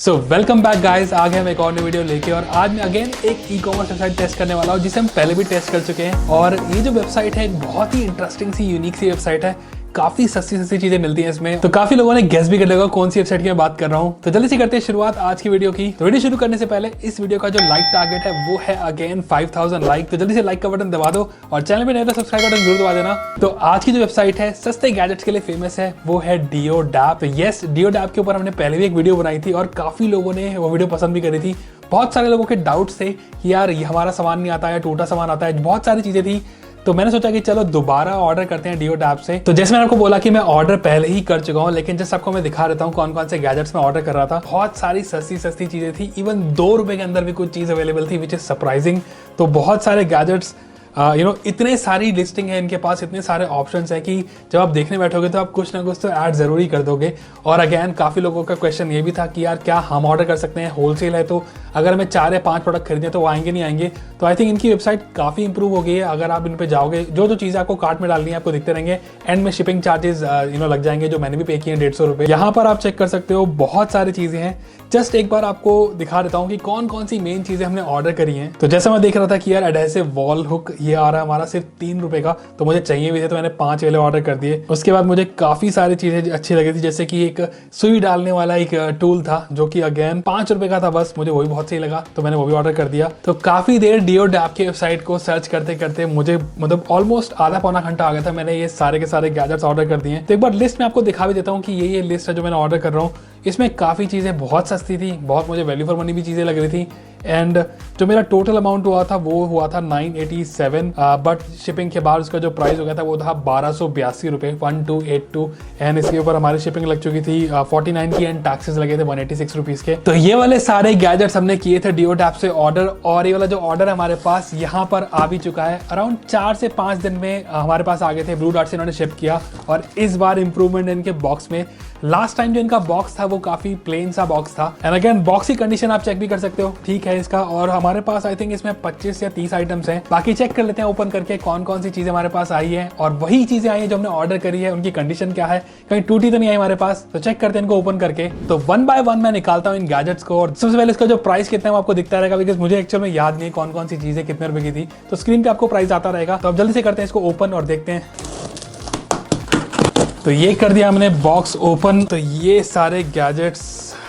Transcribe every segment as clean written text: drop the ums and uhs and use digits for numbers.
So welcome back guys, आ गए हम एक और नई वीडियो लेके। और आज मैं अगेन एक ई कॉमर्स वेबसाइट टेस्ट करने वाला हूँ जिसे हम पहले भी टेस्ट कर चुके हैं। और ये जो वेबसाइट है एक बहुत ही इंटरेस्टिंग सी यूनिक सी वेबसाइट है। काफी सस्ती चीजें मिलती हैं इसमें, तो काफी लोगों ने गेस भी कर लिया कौन सी वेबसाइट की मैं बात कर रहा हूँ। तो जल्दी से करते हैं शुरुआत आज की वीडियो की। तो वीडियो शुरू करने से पहले इस वीडियो का जो लाइक टारगेट है वो है अगेन 5000 लाइक। तो जल्दी से लाइक का बटन दबा दो और चैनल पे नए तो सब्सक्राइब बटन जरूर दबा देना। तो आज की जो वेबसाइट है सस्ते गैजेट्स के लिए फेमस है वो है डियोडैप। तो यस, डियोडैप के ऊपर हमने पहले भी एक वीडियो बनाई थी और काफी लोगों ने वो वीडियो पसंद भी करी थी। बहुत सारे लोगों के डाउट्स थे कि यार ये हमारा सामान नहीं आता है, टूटा सामान आता है, बहुत सारी चीजें थी। तो मैंने सोचा कि चलो दोबारा ऑर्डर करते हैं डियोडैप से। तो जैसे मैंने आपको बोला कि मैं ऑर्डर पहले ही कर चुका हूँ, लेकिन जस्ट आपको मैं दिखा देता हूँ कौन कौन से गैजेट्स में ऑर्डर कर रहा था। बहुत सारी सस्ती चीजें थी, इवन 2 रुपए के अंदर भी कुछ चीज अवेलेबल थी, विच इज सरप्राइजिंग। तो बहुत सारे गैजेट्स इतने सारी लिस्टिंग है इनके पास, इतने सारे ऑप्शंस है कि जब आप देखने बैठोगे तो आप कुछ ना कुछ तो ऐड जरूर ही कर दोगे। और अगेन काफी लोगों का क्वेश्चन ये भी था कि यार क्या हम ऑर्डर कर सकते हैं, होलसेल है तो अगर हमें 4 या 5 प्रोडक्ट खरीदे तो वो आएंगे नहीं आएंगे। तो आई थिंक इनकी वेबसाइट काफी इंप्रूव हो गई है। अगर आप इन पे जाओगे, जो चीजें आपको कार्ट में डालनी है आपको दिखते रहेंगे, एंड में शिपिंग चार्जेस लग जाएंगे, जो मैंने भी पे किए हैं 150 रुपए। यहाँ पर आप चेक कर सकते हो, बहुत सारी चीजें हैं। जस्ट एक बार आपको दिखा देता हूँ कि कौन कौन सी मेन चीजें हमने ऑर्डर करी हैं। तो जैसा मैं देख रहा था कि यार एडहेसिव वॉल हुक ये आ रहा है हमारा सिर्फ 3 रुपए का, तो मुझे चाहिए भी थे तो मैंने 5 वाले ऑर्डर कर दिए। उसके बाद मुझे काफी सारी चीजें अच्छी लगी थी, जैसे कि एक सुई डालने वाला एक टूल था जो कि अगेन 5 रुपए का था, बस मुझे वही बहुत सही लगा तो मैंने वो भी ऑर्डर कर दिया। तो काफी देर डियोडैप की वेबसाइट को सर्च करते करते मुझे मतलब ऑलमोस्ट आधा पौना घंटा आ गया था। मैंने ये सारे के सारे गैजेट्स ऑर्डर कर दिए। तो एक बार लिस्ट में आपको दिखा भी देता हूँ कि ये लिस्ट है जो मैंने ऑर्डर कर रहा हूँ। इसमें काफ़ी चीज़ें बहुत सस्ती थी, बहुत मुझे वैल्यू फॉर मनी भी चीज़ें लग रही थी। एंड जो मेरा टोटल अमाउंट हुआ था वो हुआ था 987, बट शिपिंग के बाद उसका जो प्राइस हो गया था वो था 1282 रुपये, 1282। एंड इसके ऊपर हमारी शिपिंग लग चुकी थी 49 की, एंड टैक्सेस लगे थे 186 रुपीज़ के। तो ये वाले सारे गैजेट्स हमने किए थे डियोडैप से ऑर्डर। और ये वाला जो ऑर्डर हमारे पास यहाँ पर आ भी चुका है, अराउंड 4 से 5 दिन में हमारे पास आ गए थे। ब्लू डार्ट से इन्होंने शिप किया और इस बार इंप्रूवमेंट इनके बॉक्स में। लास्ट टाइम जो इनका बॉक्स था वो काफी प्लेन सा बॉक्स था। एंड अगेन बॉक्स की कंडीशन आप चेक भी कर सकते हो, ठीक है इसका। और हमारे पास आई थिंक इसमें 25 या 30 आइटम्स हैं। बाकी चेक कर लेते हैं ओपन करके कौन कौन सी चीजें हमारे पास आई है, और वही चीजें आई है जो हमने ऑर्डर करी है, उनकी कंडीशन क्या है, कहीं टूटी तो नहीं आई हमारे पास। तो चेक करते हैं इनको ओपन करके। तो 1 बाय 1 मैं निकालता हूँ इन गैजेट्स को। और सबसे पहले इसका जो प्राइस कितना है वो आपको दिखता रहेगा, बिकॉज मुझे एक्चुअल में याद नहीं कौन कौन सी चीजें कितने रुपए की थी। तो स्क्रीन पे आपको प्राइस आता रहेगा। तो अब जल्दी से करते हैं इसको ओपन और देखते हैं। तो ये कर दिया हमने बॉक्स ओपन। तो ये सारे गैजेट्स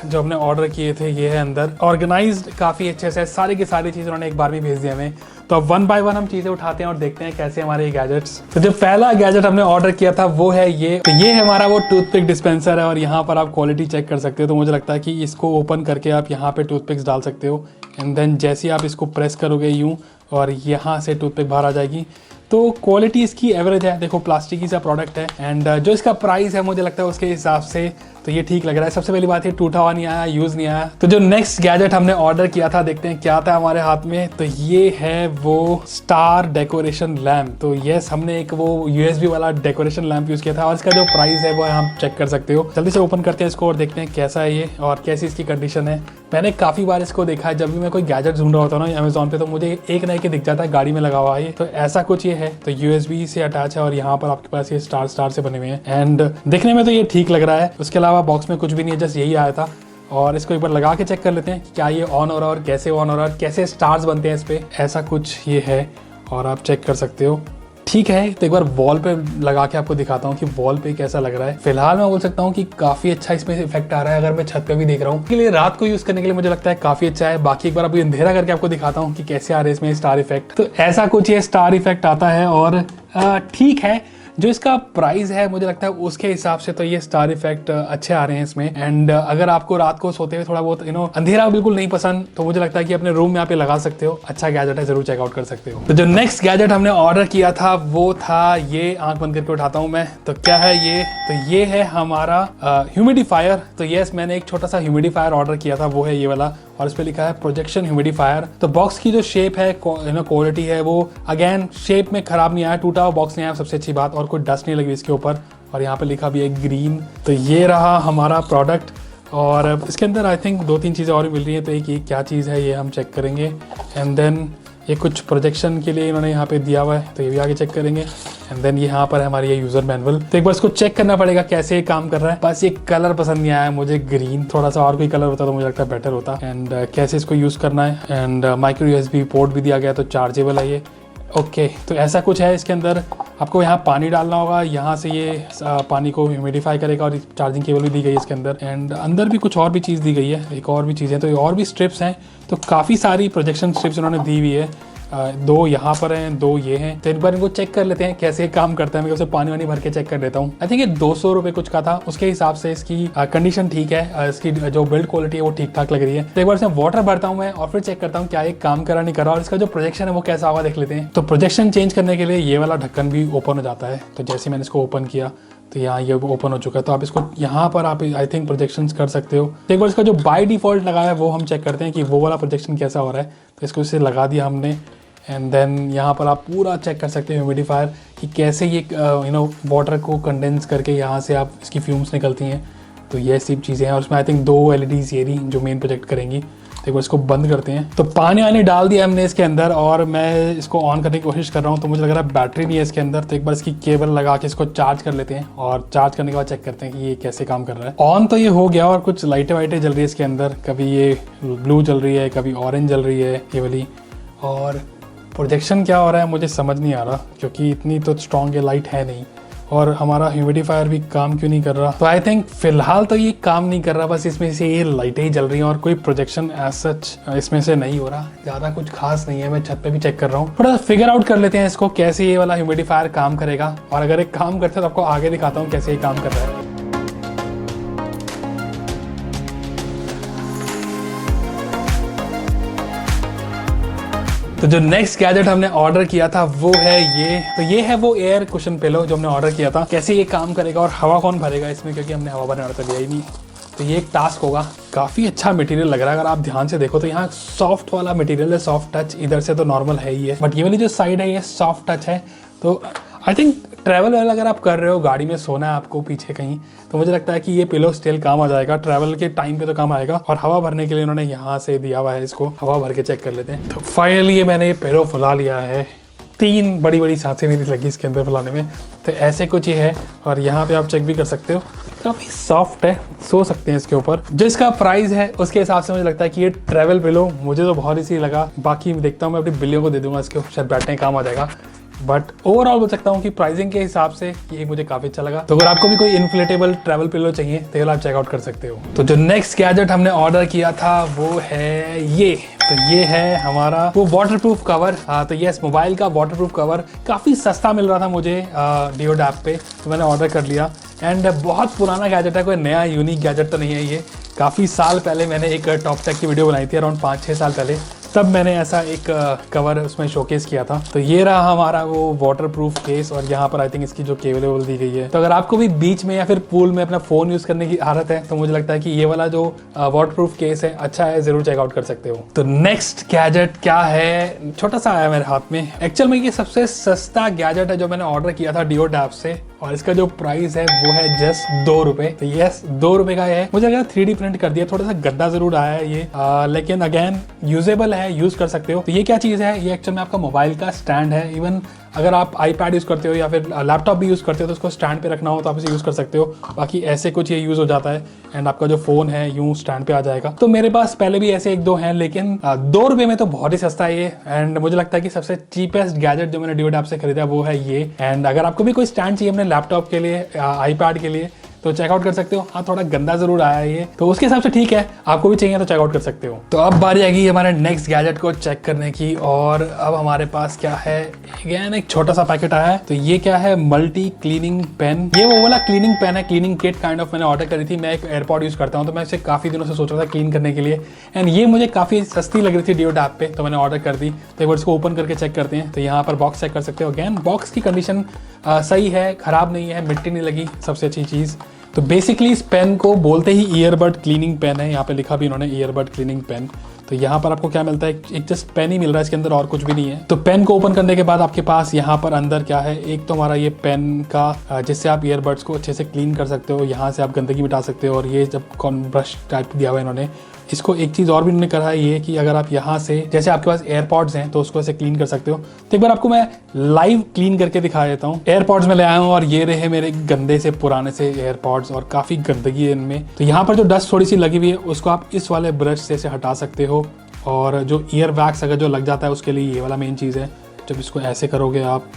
जो हमने ऑर्डर किए थे ये है अंदर, ऑर्गेनाइज्ड काफ़ी अच्छे से, सारी की सारी चीज़ उन्होंने एक बार में भेज दिया हमें। तो अब 1 बाय 1 हम चीज़ें उठाते हैं और देखते हैं कैसे हमारे ये गैजेट्स। तो जो पहला गैजेट हमने ऑर्डर किया था वो है ये। तो ये है हमारा वो टूथपिक डिस्पेंसर है, और यहाँ पर आप क्वालिटी चेक कर सकते हो। तो मुझे लगता है कि इसको ओपन करके आप यहाँ पे टूथपिक्स डाल सकते हो, एंड देन जैसे ही आप इसको प्रेस करोगे यूँ, और यहाँ से टूथपिक बाहर आ जाएगी। तो क्वालिटी इसकी एवरेज है, देखो प्लास्टिक ही सा प्रोडक्ट है। एंड जो इसका प्राइस है मुझे लगता है उसके हिसाब से तो ये ठीक लग रहा है। सबसे पहली बात है टूटा हुआ नहीं आया, यूज़ नहीं आया। तो जो नेक्स्ट गैजेट हमने ऑर्डर किया था, देखते हैं क्या था हमारे हाथ में। तो ये है वो स्टार डेकोरेशन लैम्प। तो यस, हमने एक वो USB वाला डेकोरेशन लैम्प यूज़ किया था, और इसका जो प्राइस है वो हम चेक कर सकते हो। जल्दी से ओपन करते हैं इसको और देखते हैं कैसा है ये और कैसी इसकी कंडीशन है। मैंने काफ़ी बार इसको देखा है, जब भी मैं कोई गैजेट ढूंढ रहा होता हूँ ना अमेजोन पे, तो मुझे एक ना एक दिख जाता है गाड़ी में लगा हुआ है। तो ऐसा कुछ ये है। तो USB से अटैच है और यहाँ पर आपके पास ये स्टार से बने हुए हैं, एंड देखने में तो ये ठीक लग रहा है। उसके अलावा बॉक्स में कुछ भी नहीं है, जस्ट यही आया था। और इसको एक बार लगा के चेक कर लेते हैं कि क्या ये ऑन हो रहा है और कैसे ऑन हो रहा है, कैसे स्टार्स बनते हैं इस पे। ऐसा कुछ ये है और आप चेक कर सकते हो, ठीक है। तो एक बार वॉल पे लगा के आपको दिखाता हूँ कि वॉल पे कैसा लग रहा है। फिलहाल मैं बोल सकता हूँ कि काफी अच्छा इसमें इफेक्ट आ रहा है। अगर मैं छत पे भी देख रहा हूँ, के लिए रात को यूज करने के लिए मुझे लगता है काफी अच्छा है। बाकी एक बार अभी अंधेरा करके आपको दिखाता हूँ कि कैसे आ रहे हैं इसमें स्टार इफेक्ट। तो ऐसा कुछ ये स्टार इफेक्ट आता है, और ठीक है। जो इसका प्राइस है मुझे लगता है उसके हिसाब से तो ये स्टार इफेक्ट अच्छे आ रहे हैं इसमें। एंड अगर आपको रात को सोते हुए थोड़ा बहुत अंधेरा बिल्कुल नहीं पसंद, तो मुझे लगता है कि अपने रूम में यहाँ पे लगा सकते हो। अच्छा गैजेट है, जरूर चेकआउट कर सकते हो। तो जो नेक्स्ट गैजेट हमने ऑर्डर किया था वो था ये, आंख बंद करके उठाता हूँ मैं। तो क्या है ये? तो ये है हमारा ह्यूमिडिफायर। तो यस, मैंने एक छोटा सा ह्यूमिडिफायर ऑर्डर किया था, वो है ये वाला, और इस पे लिखा है प्रोजेक्शन ह्यूमिडिफायर। तो बॉक्स की जो शेप है, क्वालिटी है, वो अगेन शेप में खराब नहीं आया, टूटा हुआ बॉक्स नहीं आया, सबसे अच्छी बात। और कोई डस्ट नहीं लगी इसके ऊपर, और यहाँ पे लिखा भी है ग्रीन। तो ये रहा हमारा प्रोडक्ट। और इसके अंदर आई थिंक 2-3 चीज़ें और भी मिल रही हैं। तो एक ये क्या चीज़ है ये हम चेक करेंगे, एंड देन ये कुछ प्रोजेक्शन के लिए इन्होंने यहाँ पे दिया हुआ है, तो ये भी आगे चेक करेंगे। एंड देन यहाँ पर है हमारी ये यूजर मैनुअल। तो एक बार इसको चेक करना पड़ेगा कैसे ये काम कर रहा है। बस ये कलर पसंद नहीं आया मुझे, ग्रीन, थोड़ा सा और कोई कलर होता तो मुझे लगता है बेटर होता। एंड कैसे इसको यूज करना है, एंड माइक्रो USB पोर्ट भी दिया गया, तो चार्जेबल है ये। ओके, तो ऐसा कुछ है इसके अंदर। आपको यहाँ पानी डालना होगा, यहाँ से ये पानी को ह्यूमिडिफाई करेगा, और चार्जिंग केबल भी दी गई है इसके अंदर। एंड अंदर भी कुछ और भी चीज़ दी गई है, एक और भी चीज़ है, तो ये और भी स्ट्रिप्स हैं। तो काफ़ी सारी प्रोजेक्शन स्ट्रिप्स उन्होंने दी हुई है। 2 यहाँ पर हैं, 2 ये हैं। तो एक बार इनको चेक कर लेते हैं कैसे काम करता है। मैं उसे पानी वानी भर के चेक कर लेता हूँ। आई थिंक ये 200 रुपये कुछ का था, उसके हिसाब से इसकी कंडीशन ठीक है, इसकी जो बिल्ड क्वालिटी है वो ठीक ठाक लग रही है। तो एक बार इसमें वाटर भरता हूँ मैं, और फिर चेक करता हूँ क्या ये काम करा नहीं करा, और इसका जो प्रोजेक्शन है वो कैसा होगा देख लेते हैं। तो प्रोजेक्शन चेंज करने के लिए ये वाला ढक्कन भी ओपन हो जाता है। तो जैसे मैंने इसको ओपन किया तो यहाँ ये ओपन हो चुका है। तो आप इसको यहाँ पर आप आई थिंक प्रोजेक्शंस कर सकते हो। तो एक बार इसका जो बाय डिफॉल्ट लगा है वो हम चेक करते हैं कि वो वाला प्रोजेक्शन कैसा हो रहा है। तो इसको इसे लगा दिया हमने, एंड देन यहाँ पर आप पूरा चेक कर सकते हैं ह्यूमिडिफायर कि कैसे ये वाटर को कंडेंस करके यहाँ से आप इसकी फ्यूम्स निकलती हैं। तो ये सब चीज़ें हैं, और उसमें आई थिंक 2 LEDs ये रही जो मेन प्रोजेक्ट करेंगी। तो एक बार इसको बंद करते हैं। तो पानी वानी डाल दिया हमने इसके अंदर, और मैं इसको ऑन करने की कोशिश कर रहा हूँ। तो मुझे लग रहा है बैटरी नहीं है इसके अंदर। तो एक बार इसकी केबल लगा के इसको चार्ज कर लेते हैं, और चार्ज करने के बाद चेक करते हैं कि ये कैसे काम कर रहा है। ऑन तो ये हो गया, और कुछ लाइटें वाइटें जल रही है इसके अंदर, कभी ये ब्लू जल रही है, कभी ऑरेंज जल रही है ये वाली। और प्रोजेक्शन क्या हो रहा है मुझे समझ नहीं आ रहा, क्योंकि इतनी तो स्ट्रॉन्ग ये लाइट है नहीं, और हमारा ह्यूमिडिफायर भी काम क्यों नहीं कर रहा। तो आई थिंक फिलहाल तो ये काम नहीं कर रहा, बस इसमें से ये लाइटें ही जल रही हैं, और कोई प्रोजेक्शन एज सच इसमें से नहीं हो रहा। ज़्यादा कुछ खास नहीं है। मैं छत पे भी चेक कर रहा हूँ, थोड़ा फिगर आउट कर लेते हैं इसको कैसे ये वाला ह्यूमिडिफायर काम करेगा, और अगर एक काम करते हैं तो आपको आगे दिखाता हूँ कैसे ये काम कर रहा है। तो जो नेक्स्ट गैजेट हमने ऑर्डर किया था वो है ये। तो ये है वो एयर कुशन पिलो जो हमने ऑर्डर किया था। कैसे ये काम करेगा और हवा कौन भरेगा इसमें, क्योंकि हमने हवा भरने वाला तो लिया ही नहीं। तो ये एक टास्क होगा। काफ़ी अच्छा मटेरियल लग रहा है, अगर आप ध्यान से देखो तो यहाँ सॉफ्ट वाला मटेरियल है, सॉफ्ट टच। इधर से तो नॉर्मल है ही है, बट ये वाली जो साइड है ये सॉफ्ट टच है। तो आई थिंक ट्रैवल अगर आप कर रहे हो, गाड़ी में सोना है आपको पीछे कहीं, तो मुझे लगता है कि ये पिलो स्टिल काम आ जाएगा। ट्रैवल के टाइम पे तो काम आएगा। और हवा भरने के लिए उन्होंने यहाँ से दिया हुआ है, इसको हवा भर के चेक कर लेते हैं। तो फाइनली ये मैंने ये पिलो फुला लिया है। 3 बड़ी बड़ी सांसें मेरी लगी इसके अंदर फुलाने में। तो ऐसे कुछ ही है, और यहाँ पे आप चेक भी कर सकते हो, काफ़ी सॉफ्ट है, सो सकते हैं इसके ऊपर। जो इसका प्राइस है उसके हिसाब से मुझे लगता है कि ये ट्रैवल पिलो मुझे तो बहुत ही सही लगा। बाकी देखता हूँ मैं अपनी बिल्लियों को दे दूंगा, इसके शायद बैठने काम आ जाएगा। बट ओवरऑल बोल सकता हूँ कि प्राइसिंग के हिसाब से ये मुझे काफी अच्छा लगा। तो अगर आपको भी कोई इन्फ्लेटेबल ट्रैवल पिलो चाहिए तो आप चेकआउट कर सकते हो। तो जो नेक्स्ट गैजेट हमने ऑर्डर किया था वो है ये। तो ये है हमारा वो वाटरप्रूफ कवर। तो ये मोबाइल का वाटरप्रूफ कवर काफ़ी सस्ता मिल रहा था मुझे डियोड ऐप पे, तो मैंने ऑर्डर कर लिया। एंड बहुत पुराना गैजेट है, कोई नया यूनिक गैजेट तो नहीं है ये। काफ़ी साल पहले मैंने एक टॉप टेक की वीडियो बनाई थी, अराउंड 5-6 साल पहले, तब मैंने ऐसा एक कवर उसमें शोकेस किया था। तो ये रहा हमारा वो वाटरप्रूफ केस, और यहाँ पर आई थिंक इसकी जो केबल दी गई है। तो अगर आपको भी बीच में या फिर पूल में अपना फ़ोन यूज़ करने की आदत है तो मुझे लगता है कि ये वाला जो वाटरप्रूफ केस है अच्छा है, ज़रूर चेकआउट कर सकते हो। तो नेक्स्ट गैजेट क्या है, छोटा सा आया मेरे हाथ में। एक्चुअल में ये सबसे सस्ता गैजेट है जो मैंने ऑर्डर किया था डियोड ऐप से, और इसका जो प्राइस है वो है जस्ट 2 रुपए। तो यस, 2 रुपए का है। मुझे लगा 3D प्रिंट कर दिया, थोड़ा सा गद्दा जरूर आया है ये, लेकिन अगेन यूजेबल है, यूज कर सकते हो। तो ये क्या चीज़ है, ये एक्चुअल में आपका मोबाइल का स्टैंड है। इवन अगर आप iPad यूज़ करते हो या फिर लैपटॉप भी यूज़ करते हो तो उसको स्टैंड पे रखना हो तो आप इसे यूज़ कर सकते हो। बाकी ऐसे कुछ ये यूज़ हो जाता है, एंड आपका जो फ़ोन है यूँ स्टैंड पे आ जाएगा। तो मेरे पास पहले भी ऐसे 1-2 हैं, लेकिन 2 रुपये में तो बहुत ही सस्ता है ये। एंड मुझे लगता है कि सबसे चीपेस्ट गैजेट जो मैंने डियोड ऐप से खरीदा वो है ये। एंड अगर आपको भी कोई स्टैंड चाहिए अपने लैपटॉप के लिए, iPad के लिए, तो चेकआउट कर सकते हो। हाँ, थोड़ा गंदा जरूर आया है ये, तो उसके हिसाब से ठीक है, आपको भी चाहिए तो चेकआउट कर सकते हो। तो अब बारी आएगी हमारे नेक्स्ट गैजेट को चेक करने की, और अब हमारे पास क्या है, अगेन एक छोटा सा पैकेट आया है। तो ये क्या है, मल्टी क्लीनिंग पेन। ये वो वाला क्लीनिंग पेन है, क्लीनिंग किट काइंड ऑफ मैंने ऑर्डर करी थी। मैं एक एयरपॉड यूज करता हूँ, तो मैं इसे काफी दिनों से सोच रहा था क्लीन करने के लिए, एंड ये मुझे काफी सस्ती लग रही थी डियोड ऐप पे, तो मैंने ऑर्डर कर दी। तो एक बार इसको ओपन करके चेक करते हैं। तो यहाँ पर बॉक्स चेक कर सकते हो। अगेन बॉक्स की कंडीशन सही है, खराब नहीं है, मिट्टी नहीं लगी, सबसे अच्छी चीज़। तो बेसिकली इस पेन को बोलते ही ईयरबड क्लीनिंग पेन है। यहाँ पे लिखा भी इन्होंने ईयरबड क्लीनिंग पेन। तो यहाँ पर आपको क्या मिलता है, एक जस्ट पेन ही मिल रहा है, इसके अंदर और कुछ भी नहीं है। तो पेन को ओपन करने के बाद आपके पास यहाँ पर अंदर क्या है, एक तो हमारा ये पेन का जिससे आप ईयरबड्स को अच्छे से क्लीन कर सकते हो, यहाँ से आप गंदगी मिटा सकते हो। और ये जब कॉन ब्रश टाइप दिया हुआ है इन्होंने, इसको एक चीज़ और भी उन्होंने करा है ये कि अगर आप यहाँ से जैसे आपके पास एयरपॉड्स हैं तो उसको ऐसे क्लीन कर सकते हो। तो एक बार आपको मैं लाइव क्लीन करके दिखा देता हूँ। एयरपॉड्स में ले आया हूँ और ये रहे मेरे गंदे से पुराने से एयरपॉड्स और काफ़ी गंदगी है इनमें। तो यहाँ पर जो डस्ट थोड़ी सी लगी हुई है उसको आप इस वाले ब्रश से हटा सकते हो। और जो ईयर वैक्स अगर जो लग जाता है उसके लिए ये वाला मेन चीज़ है। जब इसको ऐसे करोगे आप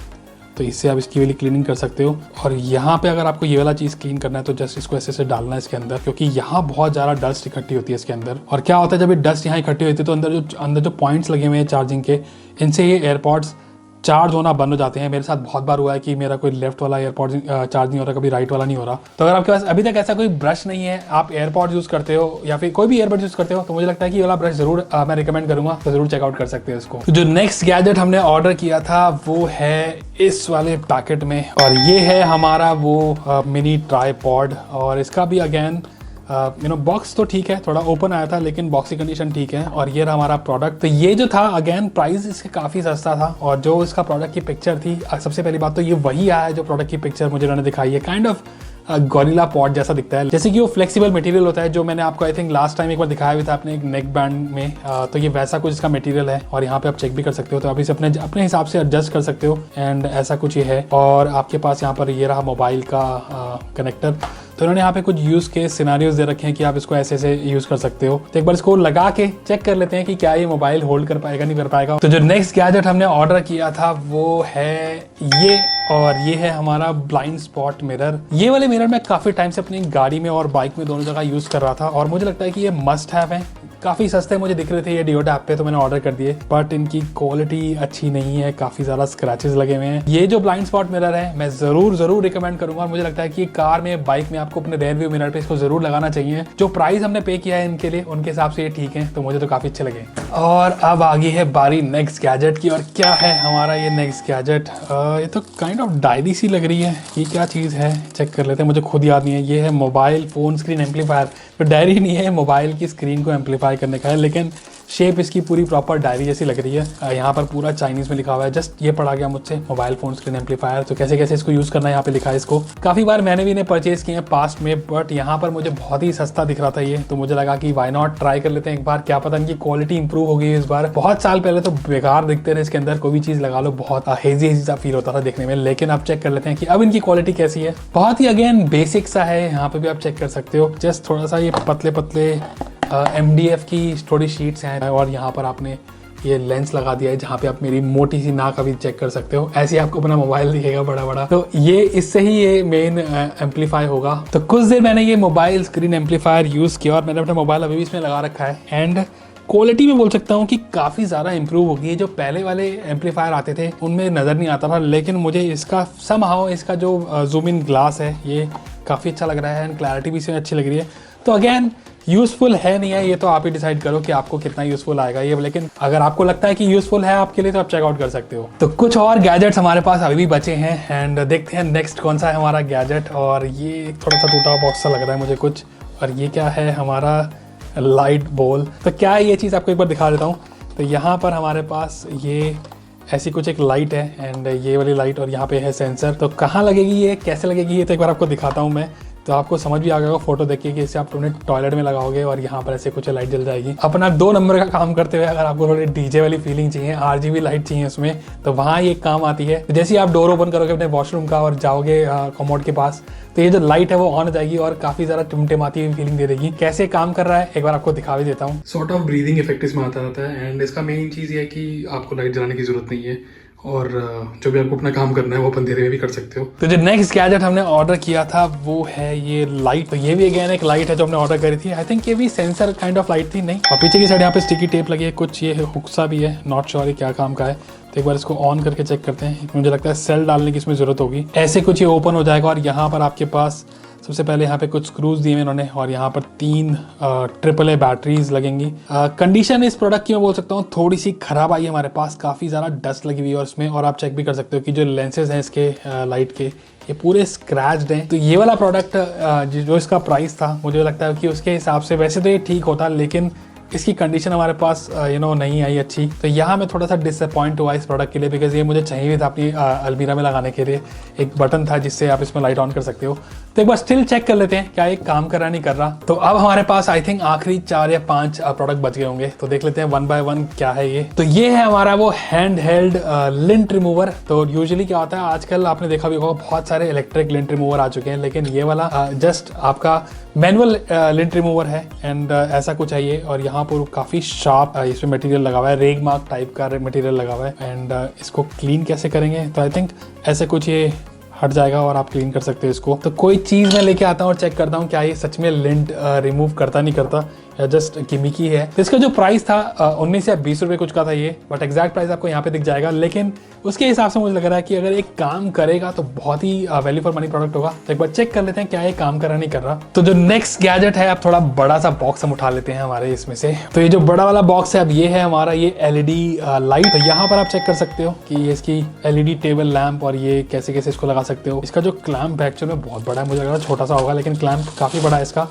तो इससे आप इसकी वाली क्लीनिंग कर सकते हो। और यहाँ पे अगर आपको ये वाला चीज़ क्लीन करना है तो जस्ट इसको ऐसे से डालना है इसके अंदर, क्योंकि यहाँ बहुत ज़्यादा डस्ट इकट्ठी होती है इसके अंदर। और क्या होता है जब ये डस्ट यहाँ इकट्ठी होती है तो अंदर जो पॉइंट्स लगे हुए हैं चार्जिंग के, इनसे ये एयरपॉड्स चार्ज होना बंद हो जाते हैं। मेरे साथ बहुत बार हुआ है कि मेरा कोई लेफ्ट वाला एयरपॉड चार्ज नहीं हो रहा, कभी राइट वाला नहीं हो रहा। तो अगर आपके पास अभी तक ऐसा कोई ब्रश नहीं है, आप एयरपॉड यूज़ करते हो या फिर कोई भी एयरबड यूज़ करते हो, तो मुझे लगता है कि ये वाला ब्रश जरूर मैं रिकमेंड करूंगा, तो जरूर चेकआउट कर सकते हो इसको। तो जो नेक्स्ट गैजेट हमने ऑर्डर किया था वो है इस वाले पैकेट में, और ये है हमारा वो मिनी ट्राइपॉड। और इसका भी अगेन बॉक्स तो ठीक है, थोड़ा ओपन आया था लेकिन बॉक्स की कंडीशन ठीक है। और ये रहा हमारा प्रोडक्ट। तो ये जो था अगेन प्राइस इसके काफ़ी सस्ता था, और जो इसका प्रोडक्ट की पिक्चर थी, सबसे पहली बात तो ये वही आया है जो प्रोडक्ट की पिक्चर मुझे उन्होंने दिखाई है। काइंड ऑफ गोरिल्ला पॉड जैसा दिखता है, जैसे कि वो फ्लेक्सिबल मटेरियल होता है जो मैंने आपको आई थिंक लास्ट टाइम एक बार दिखाया भी था अपने एक नेक बैंड में। तो ये वैसा कुछ इसका मटेरियल है, और यहाँ पे आप चेक भी कर सकते हो, तो आप इसे अपने हिसाब से एडजस्ट कर सकते हो। एंड ऐसा कुछ ये है। और आपके पास यहाँ पर ये रहा मोबाइल का कनेक्टर। तो इन्होंने यहाँ पे कुछ यूज़ के सिनारियोज दे रखे हैं कि आप इसको ऐसे ऐसे यूज़ कर सकते हो। तो एक बार इसको लगा के चेक कर लेते हैं कि क्या ये मोबाइल होल्ड कर पाएगा नहीं कर पाएगा। तो जो नेक्स्ट गैजेट हमने ऑर्डर किया था वो है ये, और ये है हमारा ब्लाइंड स्पॉट मिरर। ये वाले मिरर मैं काफ़ी टाइम से अपनी गाड़ी में और बाइक में दोनों जगह यूज़ कर रहा था, और मुझे लगता है कि ये मस्ट हैव है। काफ़ी सस्ते मुझे दिख रहे थे ये डियोड ऐप पे, तो मैंने ऑर्डर कर दिए, बट इनकी क्वालिटी अच्छी नहीं है, काफ़ी ज़्यादा स्क्रैचेस लगे हुए हैं। ये जो ब्लाइंड स्पॉट मिरर है मैं ज़रूर रिकमेंड करूँगा, और मुझे लगता है कि कार में बाइक में आपको अपने रेयर व्यू मिरर पे इसको ज़रूर लगाना चाहिए। जो प्राइस हमने पे किया है इनके लिए उनके हिसाब से ये ठीक है, तो मुझे तो काफ़ी अच्छे लगे। और अब आगे है बारी नेक्स्ट गैजेट की, और क्या है हमारा ये नेक्स्ट गैजेट। ये तो काइंड ऑफ डायरी सी लग रही है, ये क्या चीज़ है चेक कर लेते हैं, मुझे खुद याद नहीं है। ये है मोबाइल फ़ोन स्क्रीन एम्पलीफायर। तो डायरी नहीं है, मोबाइल की स्क्रीन को एम्पलीफाई करने का है, लेकिन शेप इसकी पूरी प्रॉपर डायरी जैसी लग रही है। यहाँ पर पूरा चाइनीज़ में लिखा हुआ है, जस्ट ये पढ़ा गया मुझसे, मोबाइल फ़ोन स्क्रीन एम्पलीफायर। तो कैसे कैसे इसको यूज़ करना है यहाँ पे लिखा है इसको। काफ़ी बार मैंने भी इन्हें परचेज़ किए हैं पास्ट में, बट यहाँ पर मुझे बहुत ही सस्ता दिख रहा था ये, तो मुझे लगा कि वाई नॉट ट्राई कर लेते हैं एक बार, क्या पता इनकी क्वालिटी इंप्रूव हो गई है इस बार। बहुत साल पहले तो बेकार दिखते थे इसके अंदर, कोई भी चीज़ लगा लो बहुत हेजी सा फील होता था देखने में, लेकिन अब चेक कर लेते हैं कि अब इनकी क्वालिटी कैसी है। बहुत ही अगेन बेसिक सा है, यहाँ पे भी आप चेक कर सकते हो, जस्ट थोड़ा सा ये पतले MDF की थोड़ी शीट्स हैं, और यहाँ पर आपने ये लेंस लगा दिया है जहाँ पे आप मेरी मोटी सी नाक अभी चेक कर सकते हो। ऐसे आपको अपना मोबाइल दिखेगा बड़ा बड़ा, तो ये इससे ही ये मेन एम्पलीफाई होगा। तो कुछ देर मैंने ये मोबाइल स्क्रीन एम्पलीफायर यूज़ किया, और मैंने अपना मोबाइल अभी भी इसमें लगा रखा है, एंड क्वालिटी में बोल सकता हूँ कि काफ़ी ज़्यादा इंप्रूव हो गई है। जो पहले वाले एम्पलीफायर आते थे उनमें नज़र नहीं आता था, लेकिन मुझे इसका समहाउ इसका जो जूम इन ग्लास है ये काफ़ी अच्छा लग रहा है, एंड क्लैरिटी भी इसमें अच्छी लग रही है। तो अगेन यूज़फुल है नहीं है ये तो आप ही डिसाइड करो कि आपको कितना यूज़फुल आएगा ये, लेकिन अगर आपको लगता है कि यूज़फुल है आपके लिए तो आप चेकआउट कर सकते हो। तो कुछ और गैजेट्स हमारे पास अभी भी बचे हैं, एंड देखते हैं नेक्स्ट कौन सा है हमारा गैजेट। और ये थोड़ा सा टूटा बॉक्स सा लग रहा है मुझे कुछ, और ये क्या है हमारा लाइट बॉल। तो क्या है ये चीज़ आपको एक बार दिखा देता हूँ। तो यहाँ पर हमारे पास ये ऐसी कुछ एक लाइट है, एंड ये वाली लाइट, और यहाँ पे है सेंसर। तो कहाँ लगेगी ये, कैसे लगेगी ये, तो एक बार आपको दिखाता हूँ मैं, तो आपको समझ भी आ गया फोटो देखिए कि इसे आप अपने टॉयलेट में लगाओगे और यहाँ पर ऐसे कुछ लाइट जल जाएगी। अपना 2 नंबर का काम करते हुए अगर आपको थोड़ी डीजे वाली फीलिंग चाहिए, RGB लाइट चाहिए उसमें, तो वहाँ ये काम आती है। तो जैसे ही आप डोर ओपन करोगे अपने वॉशरूम का और जाओगे कमोड के पास, तो ये जो लाइट है वो ऑन हो जाएगी और काफ़ी ज़्यादा टिमटिमाती हुई फीलिंग दे देगी। कैसे काम कर रहा है एक बार आपको दिखा भी देता हूँ। सॉर्ट ऑफ ब्रीदिंग इफेक्ट इसमें आता रहता है, एंड इसका मेन चीज़ ये है कि आपको लाइट जलाने की जरूरत नहीं है, और जो भी आपको अपना काम करना है वो अंधेरे में भी कर सकते हो। तो जो नेक्स्ट गैजेट हमने ऑर्डर किया था वो है ये लाइट। तो ये भी अगेन एक लाइट है जो हमने ऑर्डर करी थी। आई थिंक ये भी सेंसर काइंड ऑफ लाइट थी, नहीं। और पीछे की साइड यहाँ पे स्टिकी टेप लगी है, कुछ ये हुक्सा भी है, नॉट श्योर क्या काम का है। तो एक बार इसको ऑन करके चेक करते हैं। मुझे लगता है सेल डालने की इसमें ज़रूरत होगी। ऐसे कुछ ये ओपन हो जाएगा, और यहाँ पर आपके पास सबसे पहले यहाँ पे कुछ स्क्रूज दिए हैं इन्होंने, और यहाँ पर 3 AAA बैटरीज लगेंगी। कंडीशन इस प्रोडक्ट की मैं बोल सकता हूँ थोड़ी सी खराब आई है हमारे पास, काफ़ी ज़्यादा डस्ट लगी हुई है उसमें, और आप चेक भी कर सकते हो कि जो लेंसेज हैं इसके लाइट के ये पूरे स्क्रैच्ड हैं। तो ये वाला प्रोडक्ट जो इसका प्राइस था, मुझे लगता है कि उसके हिसाब से वैसे तो ये ठीक होता, लेकिन इसकी कंडीशन हमारे पास नहीं आई अच्छी। तो यहाँ मैं थोड़ा सा डिसअपॉइंट हुआ इस प्रोडक्ट के लिए, बिकॉज ये मुझे चाहिए भी था अपनी अलमीरा में लगाने के लिए। एक बटन था जिससे आप इसमें लाइट ऑन कर सकते हो, तो एक बार स्टिल चेक कर लेते हैं क्या ये काम कर रहा नहीं कर रहा। तो अब हमारे पास आई थिंक आखिरी 4 या 5 प्रोडक्ट बच गए होंगे, तो देख लेते हैं 1 बाय 1 क्या है ये। तो ये है हमारा वो हैंड हेल्ड लिंट रिमूवर। तो यूजुअली क्या होता है, आजकल आपने देखा भी होगा बहुत सारे इलेक्ट्रिक लिंट रिमूवर आ चुके हैं, लेकिन ये वाला जस्ट आपका मैनुअल लिंट रिमूवर है एंड ऐसा कुछ है ये। और यहाँ पर काफी शार्प इसमें मटेरियल लगा हुआ है, रेग मार्क टाइप का मटेरियल लगा हुआ है। एंड इसको क्लीन कैसे करेंगे, तो आई थिंक ऐसे कुछ ये हट जाएगा और आप क्लीन कर सकते हो इसको। तो कोई चीज मैं लेके आता हूँ और चेक करता हूँ क्या ये सच में लिंट रिमूव करता नहीं करता या जस्ट गिमिकी है। तो इसका जो प्राइस था 19 या 20 रुपए कुछ का था ये, बट एग्जैक्ट प्राइस आपको यहाँ पे दिख जाएगा। लेकिन उसके हिसाब से मुझे लग रहा है कि अगर एक काम करेगा तो बहुत ही वैल्यू फॉर मनी प्रोडक्ट होगा। तो एक बार चेक कर लेते हैं क्या ये काम कर रहा नहीं कर रहा। तो जो नेक्स्ट गैजेट है, अब थोड़ा बड़ा सा बॉक्स हम उठा लेते हैं हमारे इसमें से। तो ये जो बड़ा वाला बॉक्स है अब ये है हमारा ये LED लाइट। तो यहाँ पर आप चेक कर सकते हो कि इसकी LED टेबल लैंप और ये कैसे कैसे इसको लगा सकते हो। इसका जो क्लैंप है एक्चुअली में बहुत बड़ा है, मुझे लग रहा है छोटा सा होगा, लेकिन क्लैंप काफी बड़ा है इसका।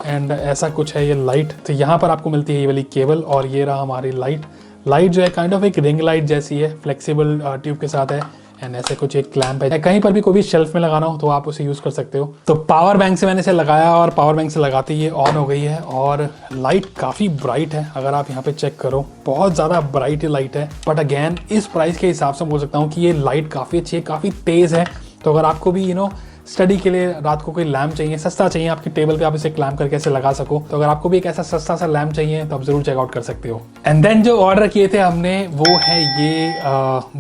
एंड ऐसा कुछ है ये लाइट। तो यहाँ पर आपको मिलती है ये वाली केबल और ये रहा हमारी लाइट जो है काइंड ऑफ एक रिंग लाइट जैसी है, फ्लेक्सिबल ट्यूब के साथ है। एंड ऐसे कुछ एक क्लैंप है, कहीं पर भी कोई भी शेल्फ में लगाना हो तो आप उसे यूज कर सकते हो। तो पावर बैंक से मैंने इसे लगाया और पावर बैंक से लगाते ही ये ऑन हो गई है। और लाइट काफी ब्राइट है, अगर आप यहाँ पे चेक करो बहुत ज्यादा ब्राइट लाइट है। बट अगेन इस प्राइस के हिसाब से बोल सकता हूँ कि ये लाइट काफी अच्छी है, काफी तेज है। तो अगर आपको भी स्टडी के लिए रात को कोई लैम्प चाहिए, सस्ता चाहिए, आपकी टेबल पे आप इसे क्लैम्प करके ऐसे लगा सको, तो अगर आपको भी एक ऐसा सस्ता सा लैम्प चाहिए तो आप जरूर चेकआउट कर सकते हो। एंड देन जो ऑर्डर किए थे हमने वो है ये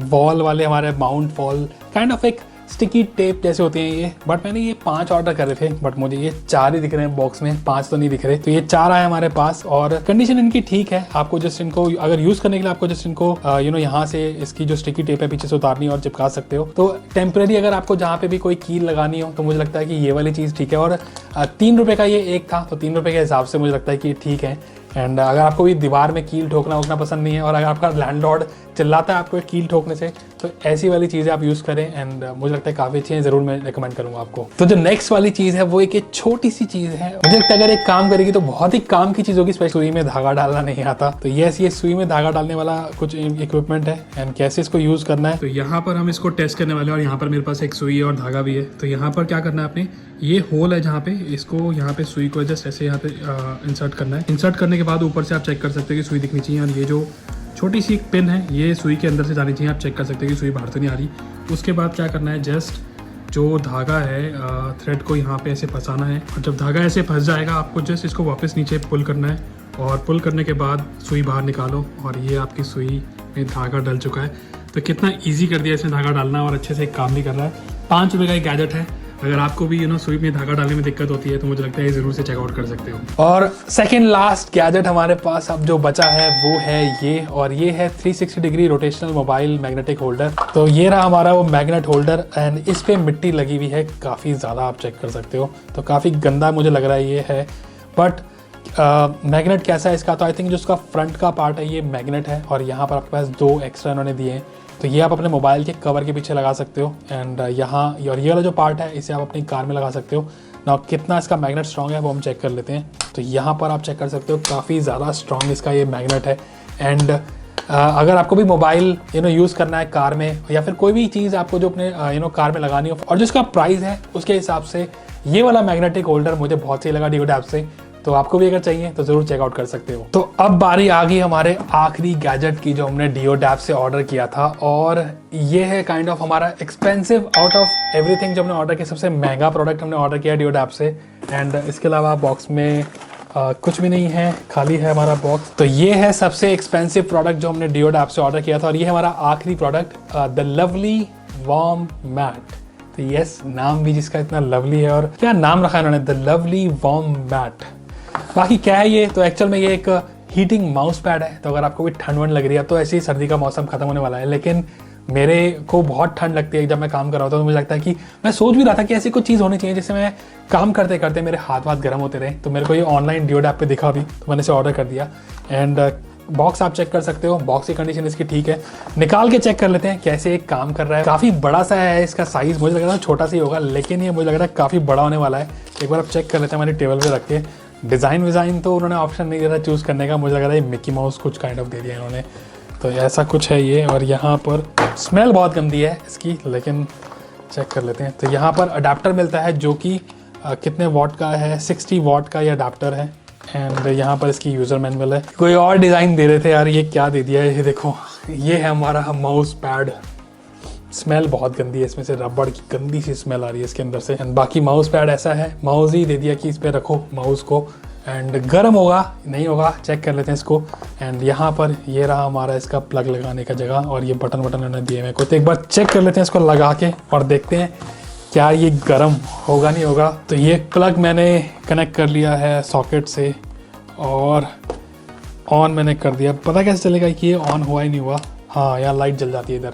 वॉल वाले हमारे माउंट वॉल काइंड ऑफ एक स्टिकी टेप जैसे होती हैं ये। बट मैंने ये 5 ऑर्डर करे थे, बट मुझे ये 4 ही दिख रहे हैं बॉक्स में, 5 तो नहीं दिख रहे। तो ये 4 आए हमारे पास और कंडीशन इनकी ठीक है। आपको जस्ट इनको अगर यूज करने के लिए आपको जस्ट इनको यहाँ से इसकी जो स्टिकी टेप है पीछे से उतारनी और चिपका सकते हो। तो टेम्परेरी अगर आपको जहाँ पे भी कोई कील लगानी हो तो मुझे लगता है कि ये वाली चीज ठीक है। और 3 रुपए का ये एक था, तो 3 रुपए के हिसाब से मुझे लगता है कि ठीक है। एंड अगर आपको भी दीवार में कील ठोकना पसंद नहीं है और अगर आपका लैंडलॉर्ड चिल्लाता है आपको कील ठोकने से, तो ऐसी वाली चीज़ें आप यूज़ करें। एंड मुझे लगता है काफ़ी अच्छी है, ज़रूर मैं रिकमेंड करूँगा आपको। तो जो नेक्स्ट वाली चीज़ है वो एक छोटी सी चीज़ है, मुझे लगता है अगर एक काम करेगी तो बहुत ही काम की चीज़ होगी। स्पेशली सुई में धागा डालना नहीं आता, तो ये सुई में धागा डालने वाला कुछ इक्विपमेंट है। एंड कैसे इसको यूज़ करना है, तो यहाँ पर हम इसको टेस्ट करने वाले हैं। और यहाँ पर मेरे पास एक सुई और धागा भी है। तो यहाँ पर क्या करना है, आपने ये होल है जहाँ पे इसको यहाँ पे सुई को जस्ट ऐसे यहाँ पे इंसर्ट करना है। इंसर्ट करने के बाद ऊपर से आप चेक कर सकते हो कि सुई दिखनी चाहिए। और ये जो छोटी सी एक पिन है ये सुई के अंदर से जानी चाहिए, आप चेक कर सकते हो कि सुई बाहर तो नहीं आ रही। उसके बाद क्या करना है, जस्ट जो धागा है थ्रेड को यहाँ पे ऐसे फंसाना है। और जब धागा ऐसे फंस जाएगा आपको जस्ट इसको वापस नीचे पुल करना है। और पुल करने के बाद सुई बाहर निकालो और ये आपकी सुई में धागा डल चुका है। तो कितना ईजी कर दिया इसमें धागा डालना और अच्छे से काम भी कर रहा है। 5 रुपये का एक गैजेट है। अगर आपको भी सुई में धागा डालने में दिक्कत होती है तो मुझे लगता है जरूर से चेकआउट कर सकते हो। और सेकंड लास्ट गैजेट हमारे पास अब जो बचा है वो है ये, और ये है 360 degree rotational mobile magnetic holder. तो ये रहा हमारा वो मैग्नेट होल्डर। एंड इस पे मिट्टी लगी हुई है काफ़ी ज़्यादा, आप चेक कर सकते हो। तो काफ़ी गंदा मुझे लग रहा है ये है। बट मैग्नेट कैसा है इसका, तो आई थिंक जो उसका फ्रंट का पार्ट है ये मैग्नेट है। और यहाँ पर आपके पास 2 एक्स्ट्रा इन्होंने दिए हैं। तो ये आप अपने मोबाइल के कवर के पीछे लगा सकते हो। एंड यहाँ और ये वाला जो पार्ट है इसे आप अपनी कार में लगा सकते हो ना। कितना इसका मैग्नेट स्ट्रॉन्ग है वो हम चेक कर लेते हैं। तो यहाँ पर आप चेक कर सकते हो काफ़ी ज़्यादा स्ट्रॉन्ग इसका ये मैग्नेट है। एंड अगर आपको भी मोबाइल यूज़ करना है कार में या फिर कोई भी चीज़ आपको जो अपने कार में लगानी हो और जो इसका प्राइस है उसके हिसाब से ये वाला मैग्नेटिक होल्डर मुझे बहुत सही लगा डियो टैब से। तो आपको भी अगर चाहिए तो जरूर चेकआउट कर सकते हो। तो अब बारी आ गई हमारे आखिरी गैजेट की जो हमने डियो टैब से ऑर्डर किया था। और ये है काइंड ऑफ हमारा एक्सपेंसिव आउट ऑफ एवरीथिंग जो हमने ऑर्डर किया, सबसे महंगा प्रोडक्ट हमने ऑर्डर किया डियो टैब से। एंड इसके अलावा बॉक्स में कुछ भी नहीं है, खाली है हमारा बॉक्स। तो ये है सबसे एक्सपेंसिव प्रोडक्ट जो हमने डियो टैब से ऑर्डर किया था। और ये हमारा आखिरी product, the lovely warm mat. तो यस, नाम भी जिसका इतना लवली है, और क्या नाम रखा है इन्होंने, द लवली वार्म मैट। बाकी क्या है ये, तो एक्चुअल में ये एक हीटिंग माउस पैड है। तो अगर आपको भी ठंड वंड लग रही है, तो ऐसे ही सर्दी का मौसम खत्म होने वाला है, लेकिन मेरे को बहुत ठंड लगती है जब मैं काम कर रहा होता हूँ। तो मुझे लगता है कि मैं सोच भी रहा था कि ऐसी कुछ चीज़ होनी चाहिए जिससे मैं काम करते करते मेरे हाथ गर्म होते रहे। तो मेरे को ये ऑनलाइन डियो टैब पे दिखा भी, तो मैंने इसे ऑर्डर कर दिया। एंड बॉक्स आप चेक कर सकते हो, बॉक्स की कंडीशन इसकी ठीक है। निकाल के चेक कर लेते हैं कैसे एक काम कर रहा है। काफ़ी बड़ा सा है इसका साइज़, मुझे लग रहा है छोटा सा ही होगा, लेकिन ये मुझे लग रहा है काफ़ी बड़ा होने वाला है। एक बार आप चेक कर लेते हैं हमारी टेबल पे रख के। डिज़ाइन विज़ाइन तो उन्होंने ऑप्शन नहीं दे रहा चूज़ करने का, मुझे लग रहा है मिकी माउस कुछ काइंड ऑफ दे दिया इन्होंने। तो ऐसा कुछ है ये। और यहाँ पर स्मेल बहुत गंदी है इसकी, लेकिन चेक कर लेते हैं। तो यहाँ पर अडेप्टर मिलता है जो कि कितने वॉट का है, 60 वॉट का ये अडाप्टर है। एंड यहाँ पर इसकी यूज़र मैनुअल है। कोई और डिज़ाइन दे रहे थे यार, ये क्या दे दिया है, ये देखो, ये है हमारा माउस पैड। स्मेल बहुत गंदी है इसमें से, रबड़ की गंदी सी स्मेल आ रही है इसके अंदर से। एंड बाकी माउस पैड ऐसा है, माउस ही दे दिया कि इस पर रखो माउस को, एंड गर्म होगा नहीं होगा चेक कर लेते हैं इसको। एंड यहाँ पर ये रहा हमारा इसका प्लग लगाने का जगह, और ये बटन उन्होंने दिए मेरे को। तो एक बार चेक कर लेते हैं इसको लगा के और देखते हैं क्या ये गर्म होगा नहीं होगा। तो ये प्लग मैंने कनेक्ट कर लिया है सॉकेट से और ऑन मैंने कर दिया। पता कैसे चलेगा कि ये ऑन हुआ ही नहीं हुआ? हाँ, यहाँ लाइट जल जाती है इधर।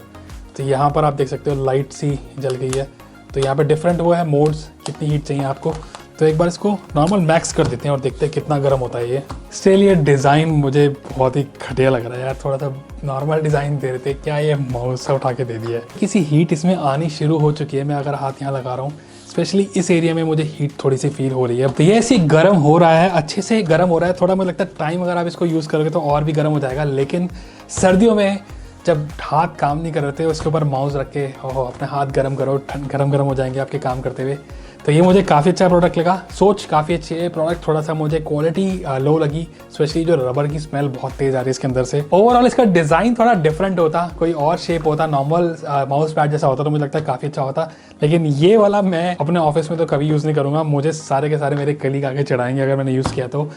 तो यहाँ पर आप देख सकते हो लाइट सी जल गई है। तो यहाँ पे डिफरेंट वो है मोड्स, कितनी हीट चाहिए आपको। तो एक बार इसको नॉर्मल मैक्स कर देते हैं और देखते हैं कितना गर्म होता है ये। स्टिल ये डिज़ाइन मुझे बहुत ही घटिया लग रहा है यार, थोड़ा सा नॉर्मल डिज़ाइन दे रहे थे, क्या ये माउस उठा के दे दिया है। किसी हीट इसमें आनी शुरू हो चुकी है। मैं अगर हाथ यहाँ लगा रहा हूँ, स्पेशली इस एरिया में मुझे हीट थोड़ी सी फील हो रही है। तो ये ऐसे गर्म हो रहा है, अच्छे से गर्म हो रहा है। थोड़ा मुझे लगता है टाइम अगर आप इसको यूज़ करोगे तो और भी गर्म हो जाएगा। लेकिन सर्दियों में जब हाथ काम नहीं कर रहे थे, उसके ऊपर माउस रख के अपने हाथ गर्म करो, गरम हो जाएंगे आपके काम करते हुए। तो ये मुझे काफ़ी अच्छा प्रोडक्ट लगा, सोच काफ़ी अच्छी है। प्रोडक्ट थोड़ा सा मुझे क्वालिटी लो लगी, स्पेशली जो रबर की स्मेल बहुत तेज़ आ रही है इसके अंदर से। ओवरऑल इसका डिज़ाइन थोड़ा डिफरेंट होता, कोई और शेप होता, नॉर्मल माउस पैड जैसा होता तो मुझे लगता है काफ़ी अच्छा होता। लेकिन ये वाला मैं अपने ऑफिस में तो कभी यूज़ नहीं करूँगा। मुझे सारे के सारे मेरे कलीग आगे चढ़ाएंगे अगर मैंने यूज़ किया तो।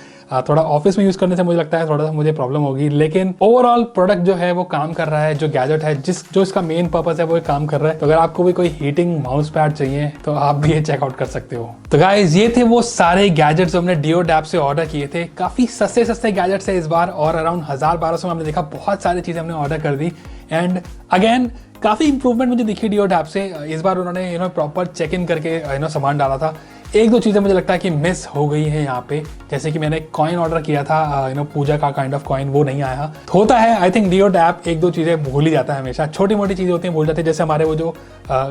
थोड़ा ऑफिस में यूज़ करने से मुझे लगता है थोड़ा सा मुझे प्रॉब्लम होगी। लेकिन ओवरऑल प्रोडक्ट जो है वो काम कर रहा है, जो गैजेट है जो इसका मेन पर्पस है वो काम कर रहा है। तो अगर आपको भी कोई हीटिंग माउस पैड चाहिए तो आप भी ये चेकआउट कर सकते हो। तो गाइस, ये थे वो सारे गैजेट्स जो हमने डिओड ऐप से ऑर्डर किए थे। काफ़ी सस्ते गैजेट्स है इस बार, और अराउंड 1000-1200 में हमने देखा बहुत सारी चीज़ें हमने ऑर्डर कर दी। एंड अगेन काफ़ी इंप्रूवमेंट मुझे दिखी डिओड ऐप से। इस बार उन्होंने प्रॉपर चेक इन करके सामान डाला था। एक दो चीज़ें मुझे लगता है कि मिस हो गई है यहाँ पे, जैसे कि मैंने कॉइन ऑर्डर किया था पूजा का काइंड ऑफ कॉइन, वो नहीं आया। होता है, आई थिंक डिओड ऐप एक दो चीज़ें भूल ही जाता है हमेशा, छोटी मोटी चीज़ें होती हैं भूल जाती है। जैसे हमारे वो जो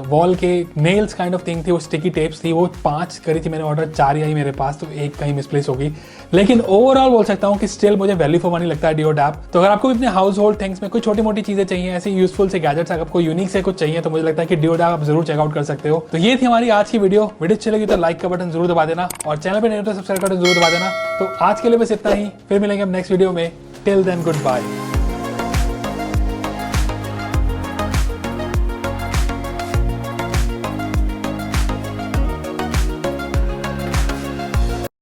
वॉल के नेल्स काइंड ऑफ थिंग थी, वो स्टिकी टेप्स थी, वो 5 करी थी मैंने ऑर्डर, 4 ही आई मेरे पास, तो एक कहीं मिसप्लेस होगी। लेकिन ओवरऑल बोल सकता हूँ कि स्टिल मुझे वैल्यू फॉर मनी लगता है डिओड ऐप। तो अगर आपको भी अपने हाउस होल्ड थिंग्स में कोई छोटी मोटी चीज़ें चाहिए, ऐसी यूजफुल से गैजेट्स, अगर आपको यूनिक से कुछ चाहिए, तो मुझे लगता है कि डिओड ऐप आप जरूर चेकआउट कर सकते हो। तो ये थी हमारी आज की वीडियो अच्छी लगी तो लाइक का बटन जरूर दबा देना, और चैनल पे नए हो तो सब्सक्राइब का बटन जरूर दबा देना। तो आज के लिए बस इतना ही, फिर मिलेंगे हम नेक्स्ट वीडियो में। Till then, good bye.